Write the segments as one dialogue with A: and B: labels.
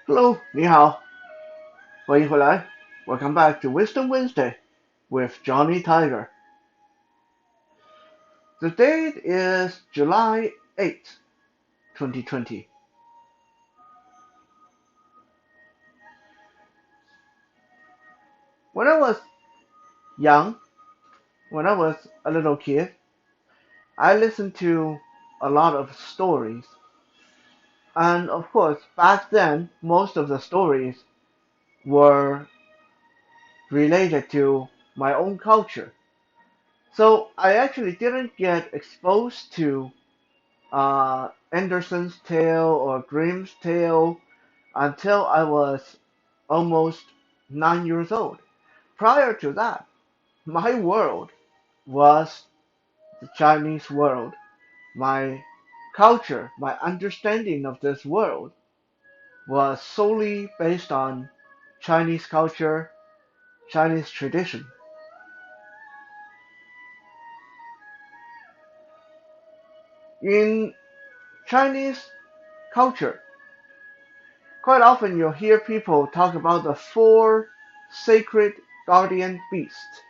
A: Hello，你好，欢迎回来。Welcome back to Wisdom Wednesday with Johnny Tiger. The date is July 8th, 2020. When I was young, when I was a little kid, I listened to a lot of stories. And of course, back then, most of the stories were related to my own culture. So I actually didn't get exposed to Andersen's Tale or Grimm's Tale until I was almost 9 years old. Prior to that, my world was the Chinese world. My culture, my understanding of this world was solely based on Chinese culture, Chinese tradition. In Chinese culture, quite often you'll hear people talk about the four sacred guardian beasts.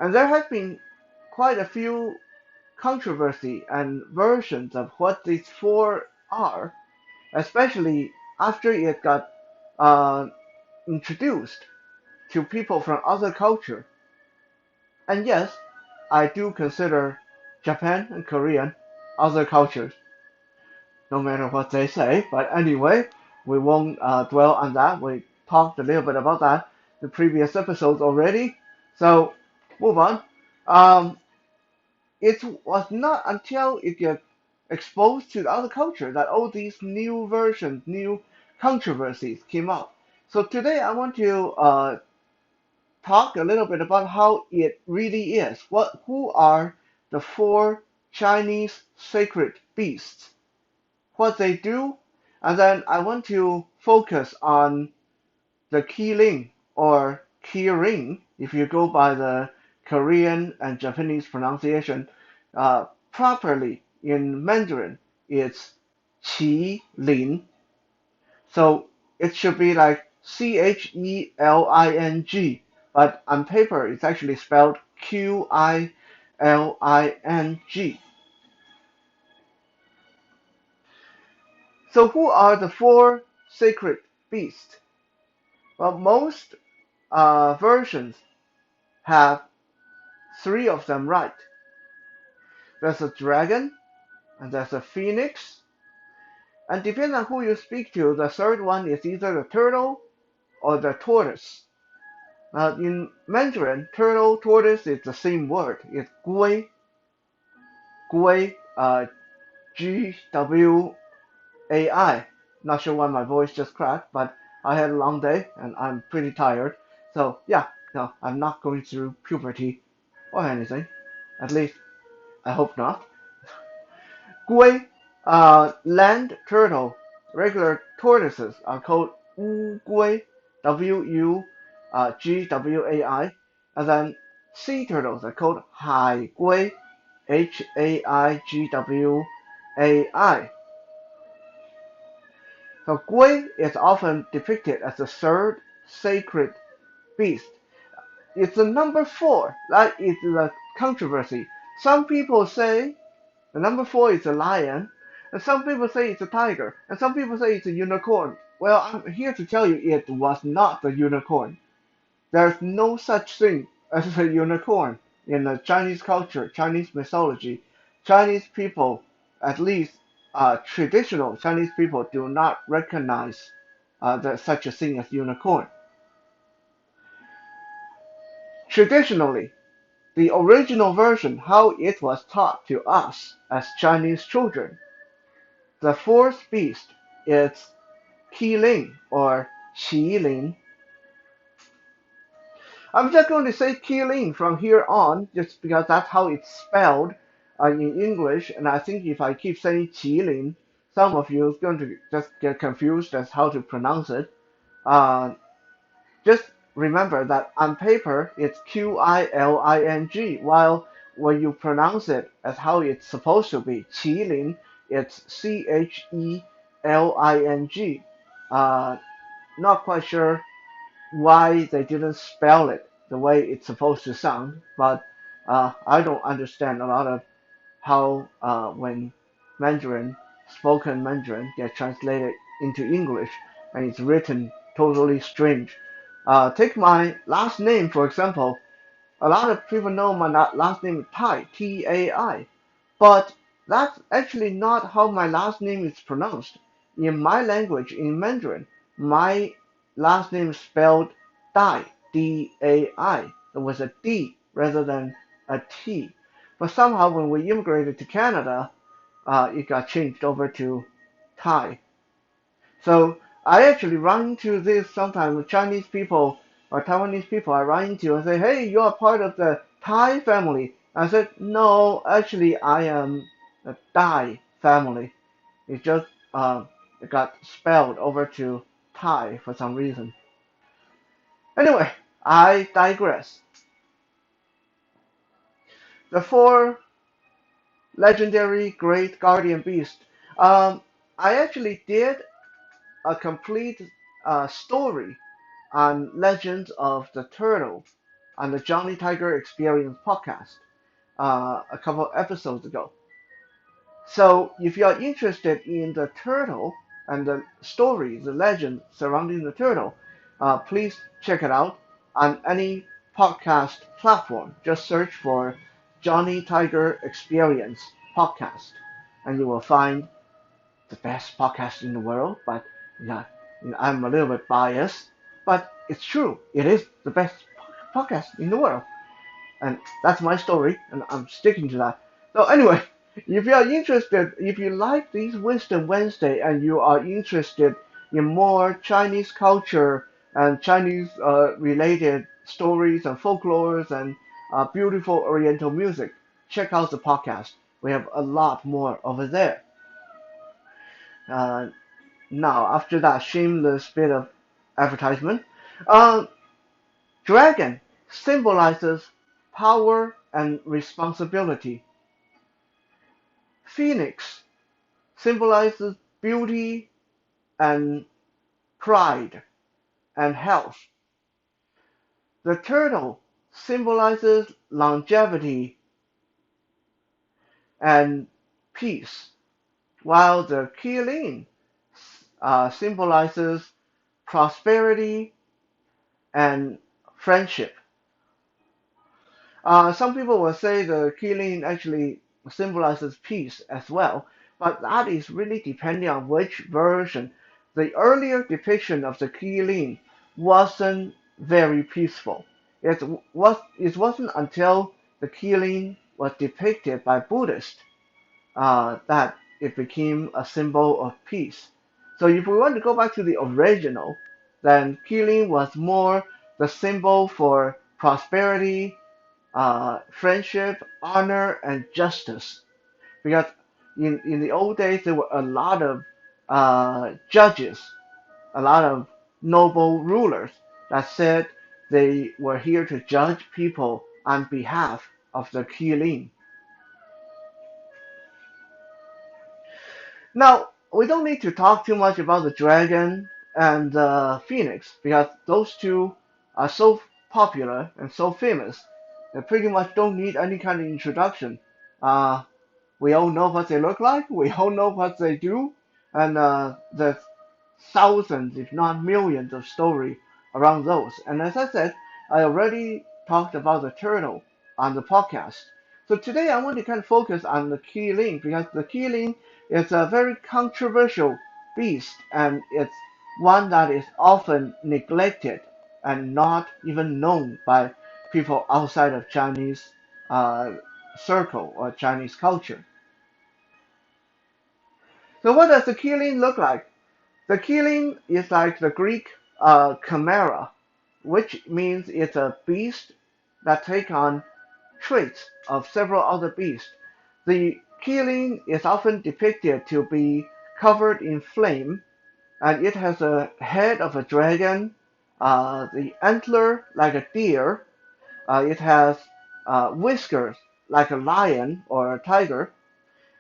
A: And there have been quite a few controversy and versions of what these four are, especially after it got uh, introduced to people from other culture. And yes, I do consider Japan and Korean other cultures, no matter what they say. But anyway, we won't dwell on that. We talked a little bit about that in the previous episodes already. So move on. Um, it was not until it get exposed to the other culture that all these new versions, new controversies came up. So today I want to talk a little bit about how it really is. Who are the four Chinese sacred beasts? What they do, and then I want to focus on the Qilin or Kirin, if you go by the Korean and Japanese pronunciation. Properly in Mandarin, it's Qi Lin. So it should be like Cheling, but on paper it's actually spelled Qiling. So who are the four sacred beasts? Well, most versions have three of them right. There's a dragon, and there's a phoenix, and depending on who you speak to, the third one is either the turtle or the tortoise. In Mandarin, turtle, tortoise is the same word. It's gui, gui, Gwai. Not sure why my voice just cracked, but I had a long day and I'm pretty tired. So yeah, no, I'm not going through puberty or anything. At least I hope not. Gui, land turtle, regular tortoises are called wu gui, Gwai, and then sea turtles are called hai gui, Haigwai. So gui is often depicted as the third sacred beast. It's the number four. That is the controversy. Some people say the number four is a lion, and some people say it's a tiger, and some people say it's a unicorn. Well, I'm here to tell you it was not the unicorn. There's no such thing as a unicorn in the Chinese culture, Chinese mythology. Chinese people, at least traditional Chinese people, do not recognize such a thing as unicorn. Traditionally, the original version, how it was taught to us as Chinese children, the fourth beast is Qilin or Qilin. I'm just going to say Qilin from here on, just because that's how it's spelled in English. And I think if I keep saying Qilin, some of you is going to just get confused as how to pronounce it. Uh, just remember that on paper it's Qiling, while when you pronounce it as how it's supposed to be, Qilin, it's Chelin. Ling. Not quite sure why they didn't spell it the way it's supposed to sound, but I don't understand a lot of how when Mandarin, spoken Mandarin, gets translated into English and it's written totally strange. Take my last name, for example. A lot of people know my last name is Tai, T-A-I, but that's actually not how my last name is pronounced. In my language, in Mandarin, my last name is spelled Dai, D-A-I. There was a D rather than a T. But somehow when we immigrated to Canada, it got changed over to Tai. So I actually run into this sometimes Chinese people or Taiwanese people I run into and say, hey, you're part of the Thai family. I said, no, actually I am the Dai family. It just it got spelled over to Thai for some reason. Anyway, I digress. The four legendary great guardian beasts. Um, I actually did a complete story on Legends of the Turtle on the Johnny Tiger Experience podcast a couple episodes ago. So if you are interested in the turtle and the story, the legend surrounding the turtle, please check it out on any podcast platform. Just search for Johnny Tiger Experience podcast, and you will find the best podcast in the world. But yeah, I'm a little bit biased, but it's true. It is the best podcast in the world, and that's my story, and I'm sticking to that. So anyway, if you are interested, if you like these Wisdom Wednesday, and you are interested in more Chinese culture and Chinese related stories and folklores and beautiful Oriental music, check out the podcast. We have a lot more over there. Uh, Now, after that shameless bit of advertisement, uh, dragon symbolizes power and responsibility. Phoenix symbolizes beauty and pride and health. The turtle symbolizes longevity and peace, while the Qilin symbolizes prosperity and friendship. Some people will say the Qilin actually symbolizes peace as well, but that is really depending on which version. The earlier depiction of the Qilin wasn't very peaceful. It wasn't until the Qilin was depicted by Buddhists that it became a symbol of peace. So if we want to go back to the original, then Qilin was more the symbol for prosperity, friendship, honor, and justice. Because in the old days, there were a lot of judges, a lot of noble rulers that said they were here to judge people on behalf of the Qilin. Now, we don't need to talk too much about the dragon and the phoenix because those two are so popular and so famous. They pretty much don't need any kind of introduction. Uh, we all know what they look like, we all know what they do, and there's thousands, if not millions, of story around those. And as I said, I already talked about the turtle on the podcast. So today I want to kind of focus on the Qilin because the Qilin is a very controversial beast and it's one that is often neglected and not even known by people outside of Chinese uh, circle or Chinese culture. So what does the Qilin look like? The Qilin is like the Greek chimera, which means it's a beast that take on traits of several other beasts. The Qilin is often depicted to be covered in flame, and it has a head of a dragon, the antler like a deer, it has whiskers like a lion or a tiger,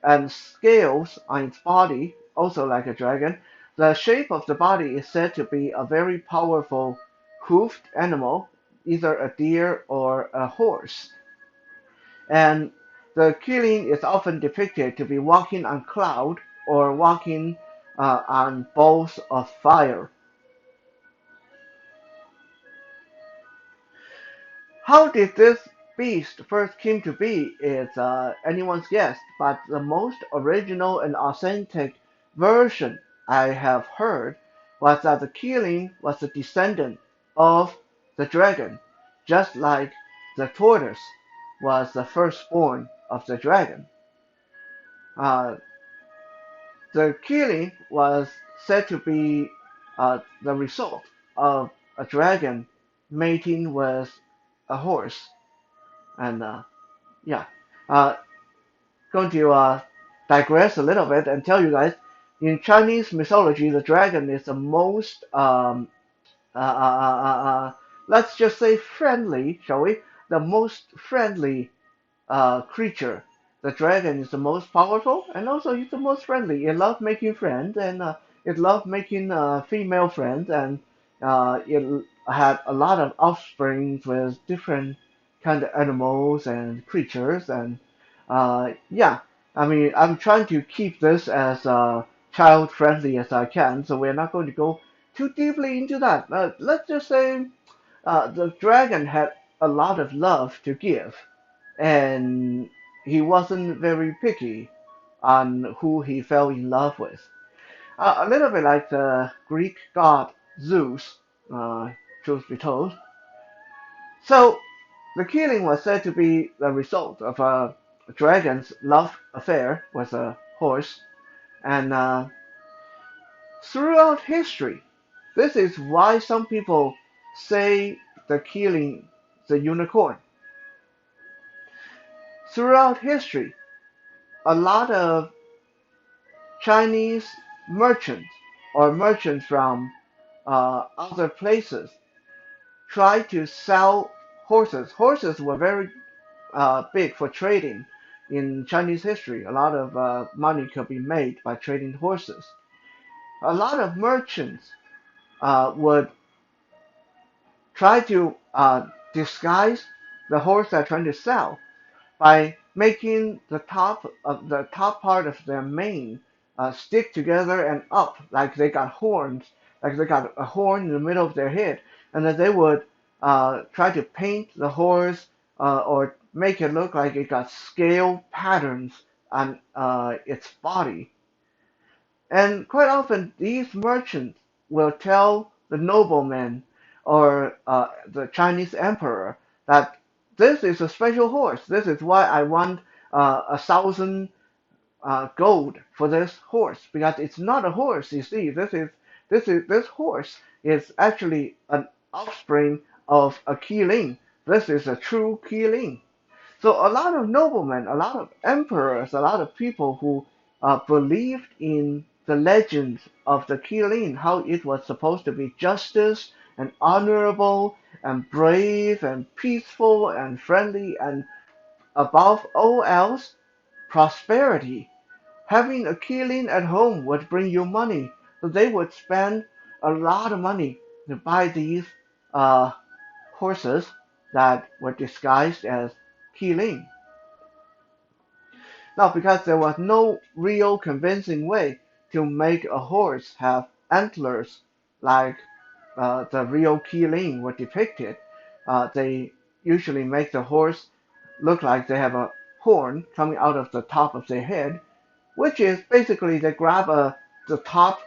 A: and scales on its body also like a dragon. The shape of the body is said to be a very powerful hoofed animal, either a deer or a horse. And the killing is often depicted to be walking on cloud or walking on balls of fire. How did this beast first came to be is anyone's guess, but the most original and authentic version I have heard was that the killing was a descendant of the dragon, just like the tortoise was the firstborn of the dragon. Uh, the killing was said to be the result of a dragon mating with a horse, and yeah, uh, going to digress a little bit and tell you guys, in Chinese mythology, the dragon is the most, uh, uh, uh, uh, uh, let's just say friendly, shall we? The most friendly creature. The dragon is the most powerful, and also it's the most friendly. It loves making friends, and it loves making female friends, and it had a lot of offspring with different kind of animals and creatures, and yeah. I mean, I'm trying to keep this as child friendly as I can, so we're not going to go too deeply into that. Let's just say the dragon had a lot of love to give, and he wasn't very picky on who he fell in love with. A little bit like the Greek god Zeus, truth be told. So the killing was said to be the result of a dragon's love affair with a horse, and throughout history, this is why some people say the killing the unicorn. Throughout history, a lot of Chinese merchants or merchants from other places tried to sell horses. Horses were very big for trading in Chinese history. A lot of money could be made by trading horses. A lot of merchants would try to disguise the horse they're trying to sell by making the top part of their mane stick together and up like they got horns, like they got a horn in the middle of their head, and then they would try to paint the horse or make it look like it got scale patterns on its body. And quite often, these merchants will tell the nobleman or the Chinese emperor that this is a special horse. This is why I want 1,000 gold for this horse, because it's not a horse. You see, this horse is actually an offspring of a Qilin. This is a true Qilin. So a lot of noblemen, a lot of emperors, a lot of people who believed in the legends of the Qilin, how it was supposed to be justice and honorable and brave and peaceful and friendly and above all else, prosperity. Having a Qilin at home would bring you money, so they would spend a lot of money to buy these uh, horses that were disguised as Qilin. Now, because there was no real convincing way to make a horse have antlers like the real Qilin were depicted, they usually make the horse look like they have a horn coming out of the top of their head, which is basically they grab the top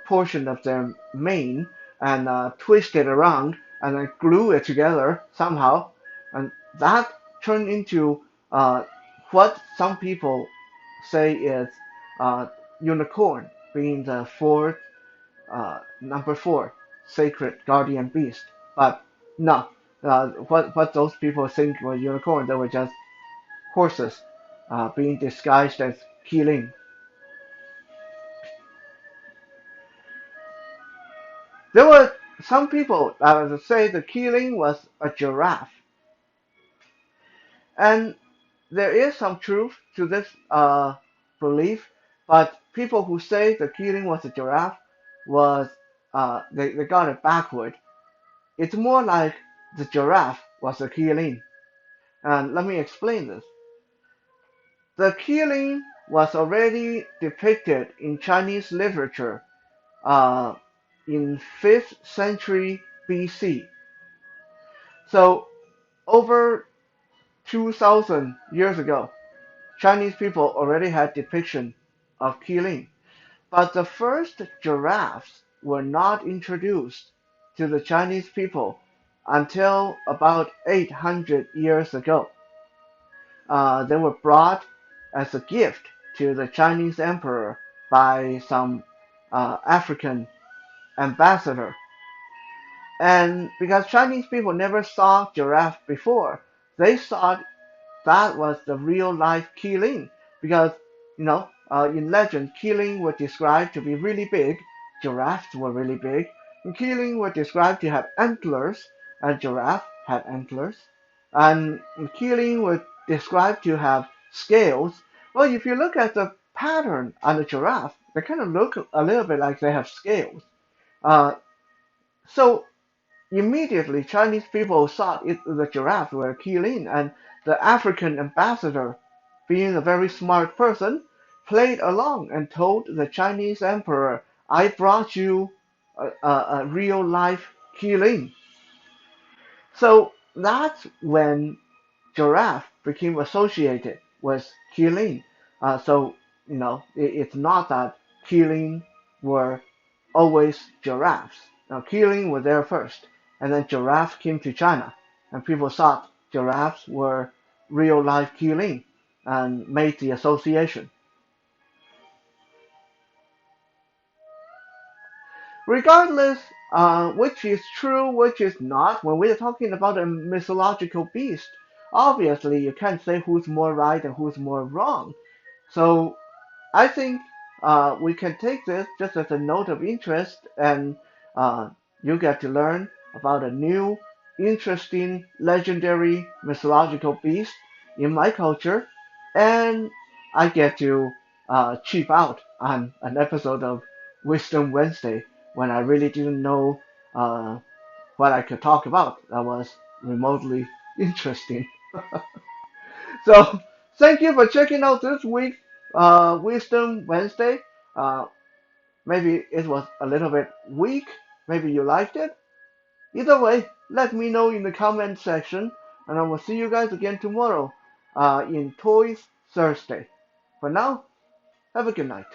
A: portion of their mane and twist it around and then glue it together somehow, and that turned into what some people say is uh, unicorn, being the fourth number four sacred guardian beast. But no, what those people think were unicorn, they were just horses being disguised as Qilin. There were some people that would say the Qilin was a giraffe, and there is some truth to this belief, but people who say the Keeling was a giraffe was they got it backward. It's more like the giraffe was a Keeling. And let me explain this. The Keeling was already depicted in Chinese literature uh, in 5th century BC. So over 2000 years ago, Chinese people already had depiction of Keeling. But the first giraffes were not introduced to the Chinese people until about 800 years ago. They were brought as a gift to the Chinese emperor by some African ambassador. And because Chinese people never saw giraffe before, they thought that was the real life Keeling. Because, in legend, Keeling were described to be really big, giraffes were really big, and Keeling were described to have antlers, and giraffe had antlers, and Keeling were described to have scales. Well, if you look at the pattern on the giraffe, they kind of look a little bit like they have scales. Uh, so immediately, Chinese people thought the giraffes were Keeling, and the African ambassador, being a very smart person, played along and told the Chinese emperor, "I brought you a real life Keeling." So that's when giraffe became associated with Keeling. So it's not that Keeling were always giraffes. Now Keeling were there first, and then giraffe came to China, and people thought giraffes were real life Keeling and made the association. Regardless, which is true, which is not, when we're talking about a mythological beast, obviously you can't say who's more right and who's more wrong. So I think we can take this just as a note of interest, and you get to learn about a new, interesting, legendary mythological beast in my culture, and I get to cheap out on an episode of Wisdom Wednesday when I really didn't know what I could talk about that was remotely interesting. So thank you for checking out this week's Wisdom Wednesday. Uh, Maybe it was a little bit weak. Maybe you liked it. Either way, let me know in the comment section, and I will see you guys again tomorrow in Toys Thursday. For now, have a good night.